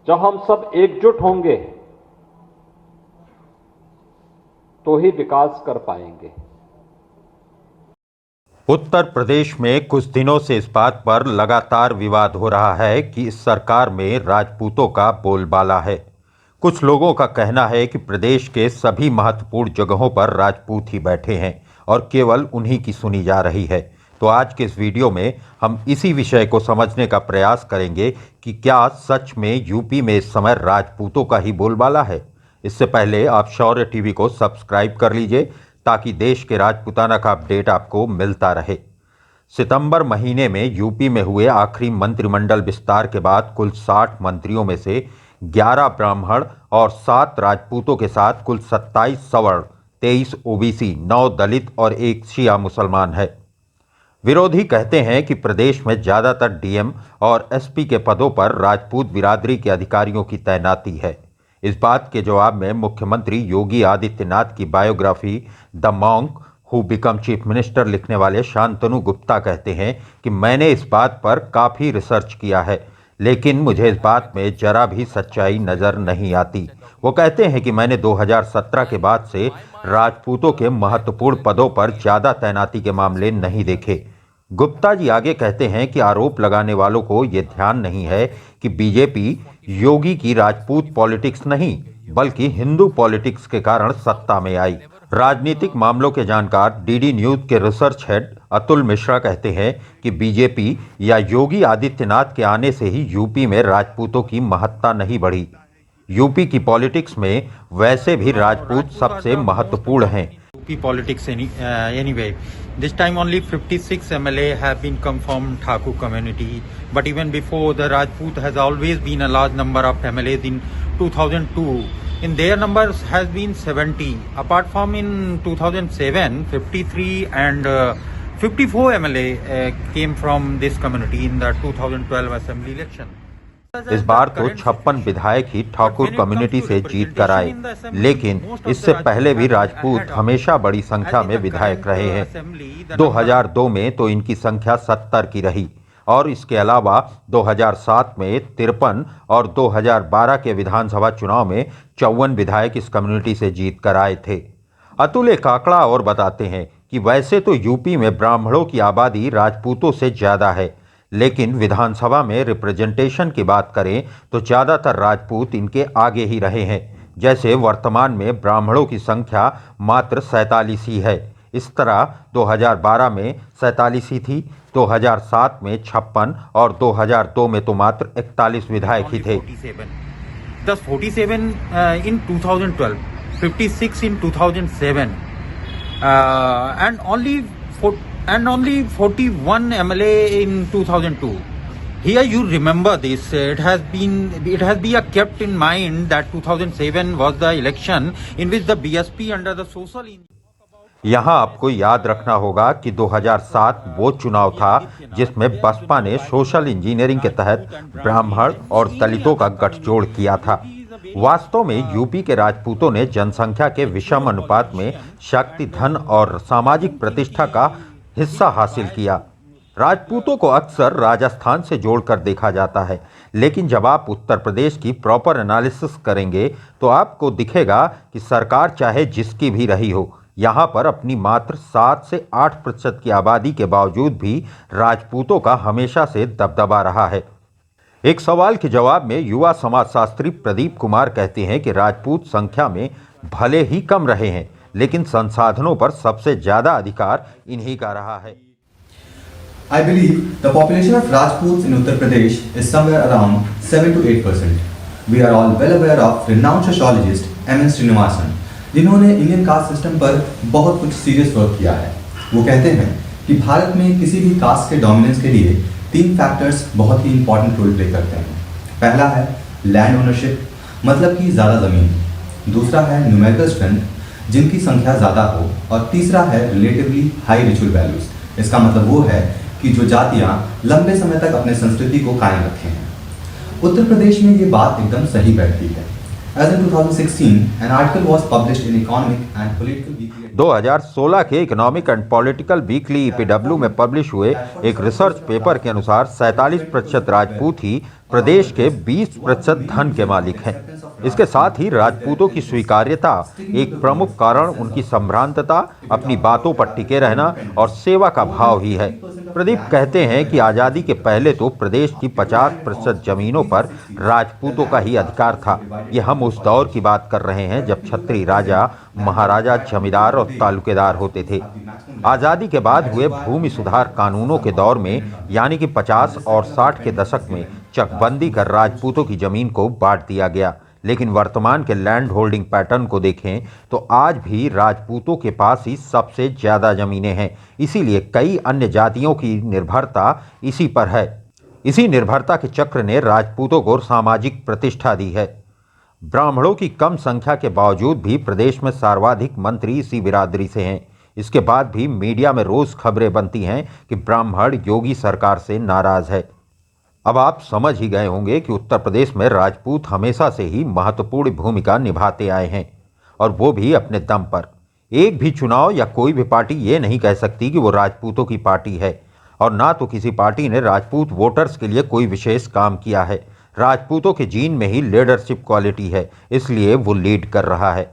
जब हम सब एकजुट होंगे तो ही विकास कर पाएंगे। उत्तर प्रदेश में कुछ दिनों से इस बात पर लगातार विवाद हो रहा है कि इस सरकार में राजपूतों का बोलबाला है। कुछ लोगों का कहना है कि प्रदेश के सभी महत्वपूर्ण जगहों पर राजपूत ही बैठे हैं और केवल उन्हीं की सुनी जा रही है। तो आज के इस वीडियो में हम इसी विषय को समझने का प्रयास करेंगे कि क्या सच में यूपी में इस समय राजपूतों का ही बोलबाला है। इससे पहले आप शौर्य टीवी को सब्सक्राइब कर लीजिए ताकि देश के राजपूताना का अपडेट आपको मिलता रहे। सितंबर महीने में यूपी में हुए आखिरी मंत्रिमंडल विस्तार के बाद कुल 60 मंत्रियों में से 11 ब्राह्मण और 7 राजपूतों के साथ कुल 27 सवर्ण, 23 ओबीसी, 9 दलित और 1 शिया मुसलमान है। विरोधी कहते हैं कि प्रदेश में ज़्यादातर डीएम और एसपी के पदों पर राजपूत बिरादरी के अधिकारियों की तैनाती है। इस बात के जवाब में मुख्यमंत्री योगी आदित्यनाथ की biography the monk who become chief minister लिखने वाले शांतनु गुप्ता कहते हैं कि मैंने इस बात पर काफ़ी रिसर्च किया है, लेकिन मुझे इस बात में जरा भी सच्चाई नज़र नहीं आती। वो कहते हैं कि मैंने 2017 के बाद से राजपूतों के महत्वपूर्ण पदों पर ज़्यादा तैनाती के मामले नहीं देखे। गुप्ता जी आगे कहते हैं कि आरोप लगाने वालों को ये ध्यान नहीं है कि बीजेपी योगी की राजपूत पॉलिटिक्स नहीं बल्कि हिंदू पॉलिटिक्स के कारण सत्ता में आई। राजनीतिक मामलों के जानकार डीडी न्यूज के रिसर्च हेड अतुल मिश्रा कहते हैं कि बीजेपी या योगी आदित्यनाथ के आने से ही यूपी में राजपूतों की महत्ता नहीं बढ़ी। यूपी की पॉलिटिक्स में वैसे भी राजपूत सबसे महत्वपूर्ण हैं। UP politics anyway. This time only 56 MLA have been come from Thakur community, but even before the Rajput has always been a large number of MLAs in 2002. In their numbers has been 70. Apart from in 2007, 53 and 54 MLA came from this community in the 2012 assembly election. इस बार तो 56 विधायक ही Thakur community से जीत कर आए, लेकिन इससे पहले भी राजपूत हमेशा बड़ी संख्या में विधायक रहे हैं। 2002 में तो इनकी संख्या 70 की रही और इसके अलावा 2007 में 53 और 2012 के विधानसभा चुनाव में 54 विधायक इस कम्युनिटी से जीत कर आए थे। अतुल एक आंकड़ा और बताते हैं कि वैसे तो यूपी में ब्राह्मणों की आबादी राजपूतों से ज़्यादा है, लेकिन विधानसभा में रिप्रेजेंटेशन की बात करें तो ज़्यादातर राजपूत इनके आगे ही रहे हैं। जैसे वर्तमान में ब्राह्मणों की संख्या मात्र 47 ही है। इस तरह 2012 में 47 ही थी, 2007 में 56 और 2002 में तो मात्र 41 विधायक ही थे। 47 in 2012, 56 in 2007, and only 41 MLA in 2002. Here you remember this. It has been kept in mind that 2007 was the election in which the BSP under the social. यहाँ आपको याद रखना होगा कि 2007 वो चुनाव था जिसमें बसपा ने सोशल इंजीनियरिंग के तहत ब्राह्मण और दलितों का गठजोड़ किया था। वास्तव में यूपी के राजपूतों ने जनसंख्या के विषम अनुपात में शक्ति, धन और सामाजिक प्रतिष्ठा का हिस्सा हासिल किया। राजपूतों को अक्सर राजस्थान से जोड़कर देखा जाता है, लेकिन जब आप उत्तर प्रदेश की प्रॉपर एनालिसिस करेंगे तो आपको दिखेगा कि सरकार चाहे जिसकी भी रही हो, यहाँ पर अपनी मात्र 7 से 8% की आबादी के बावजूद भी राजपूतों का हमेशा से दबदबा रहा है। एक सवाल के जवाब में युवा समाजशास्त्री प्रदीप कुमार कहते हैं कि राजपूत संख्या में भले ही कम रहे हैं, लेकिन संसाधनों पर सबसे ज्यादा अधिकार इन्हीं का रहा है। I believe the population of Rajputs in Uttar Pradesh is somewhere around 7 to 8%. We are all well aware of renowned sociologist M.N. Srinivasan, जिन्होंने इंडियन कास्ट सिस्टम पर बहुत कुछ सीरियस वर्क किया है। वो कहते हैं कि भारत में किसी भी कास्ट के डोमिनेंस के लिए 3 फैक्टर्स बहुत ही इंपॉर्टेंट रोल प्ले करते हैं। पहला है लैंड ओनरशिप, मतलब कि ज़्यादा ज़मीन। दूसरा है न्यूमेरिकल स्ट्रेंथ, जिनकी संख्या ज़्यादा हो। और तीसरा है रिलेटिवली हाई रिचुअल वैल्यूज़। इसका मतलब वो है कि जो जातियाँ लंबे समय तक अपने संस्कृति को कायम रखे हैं। उत्तर प्रदेश में ये बात एकदम सही बैठती है। As in 2016, an article was published in Economic and Political Weekly 2016 के economic and political weekly EPW में पब्लिश हुए एक रिसर्च पेपर के अनुसार 47% राजपूत ही प्रदेश के 20% धन के मालिक हैं। इसके साथ ही राजपूतों की स्वीकार्यता एक प्रमुख कारण उनकी संभ्रांतता, अपनी बातों पर टिके रहना और सेवा का भाव ही है। प्रदीप कहते हैं कि आज़ादी के पहले तो प्रदेश की 50% जमीनों पर राजपूतों का ही अधिकार था। ये हम उस दौर की बात कर रहे हैं जब छत्री राजा, महाराजा, जमींदार और तालुकेदार होते थे। आज़ादी के बाद हुए भूमि सुधार कानूनों के दौर में यानी कि 50 और 60 के दशक में चकबंदी कर राजपूतों की जमीन को बांट दिया गया। लेकिन वर्तमान के लैंड होल्डिंग पैटर्न को देखें तो आज भी राजपूतों के पास ही सबसे ज़्यादा ज़मीनें हैं। इसीलिए कई अन्य जातियों की निर्भरता इसी पर है। इसी निर्भरता के चक्र ने राजपूतों को सामाजिक प्रतिष्ठा दी है। ब्राह्मणों की कम संख्या के बावजूद भी प्रदेश में सर्वाधिक मंत्री इसी बिरादरी से हैं। इसके बाद भी मीडिया में रोज़ खबरें बनती हैं कि ब्राह्मण योगी सरकार से नाराज़ है। अब आप समझ ही गए होंगे कि उत्तर प्रदेश में राजपूत हमेशा से ही महत्वपूर्ण भूमिका निभाते आए हैं और वो भी अपने दम पर। एक भी चुनाव या कोई भी पार्टी ये नहीं कह सकती कि वो राजपूतों की पार्टी है, और ना तो किसी पार्टी ने राजपूत वोटर्स के लिए कोई विशेष काम किया है। राजपूतों के जीन में ही लीडरशिप क्वालिटी है, इसलिए वो लीड कर रहा है।